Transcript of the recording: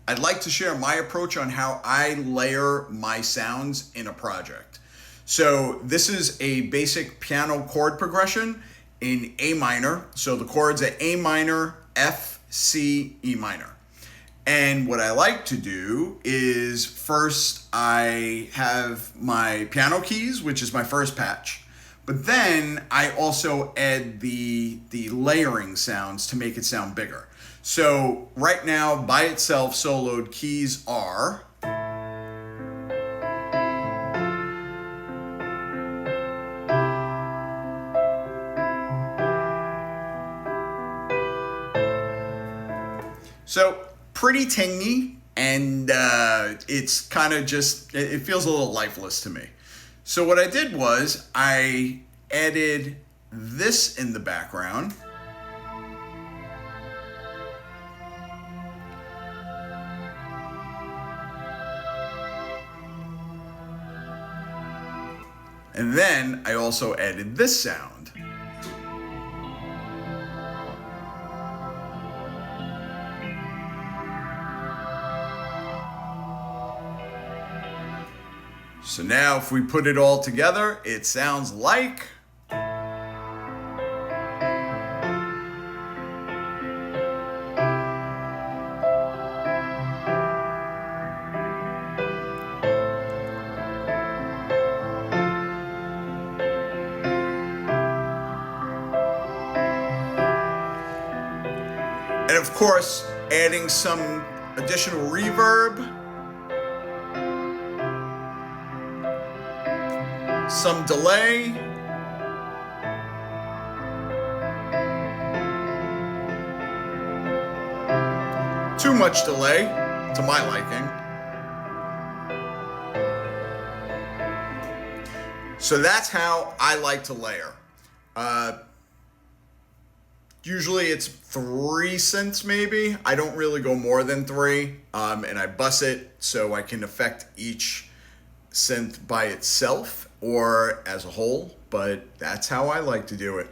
I'd like to share my approach on how I layer my sounds in a project. So this is a basic piano chord progression in A minor. So the chords are A minor, F, C, E minor. And what I like to do is first I have my piano keys, which is my first patch. But then I also add the layering sounds to make it sound bigger. So right now, by itself, soloed keys are. So pretty tingy, and it's kind of just, it feels a little lifeless to me. So what I did was I added this in the background. And then I also added this sound. So now if we put it all together, it sounds like. And of course, adding some additional reverb, some delay, too much delay to my liking. So that's how I like to layer. Usually it's 3 synths maybe. I don't really go more than 3. And I bus it so I can affect each synth by itself or as a whole. But that's how I like to do it.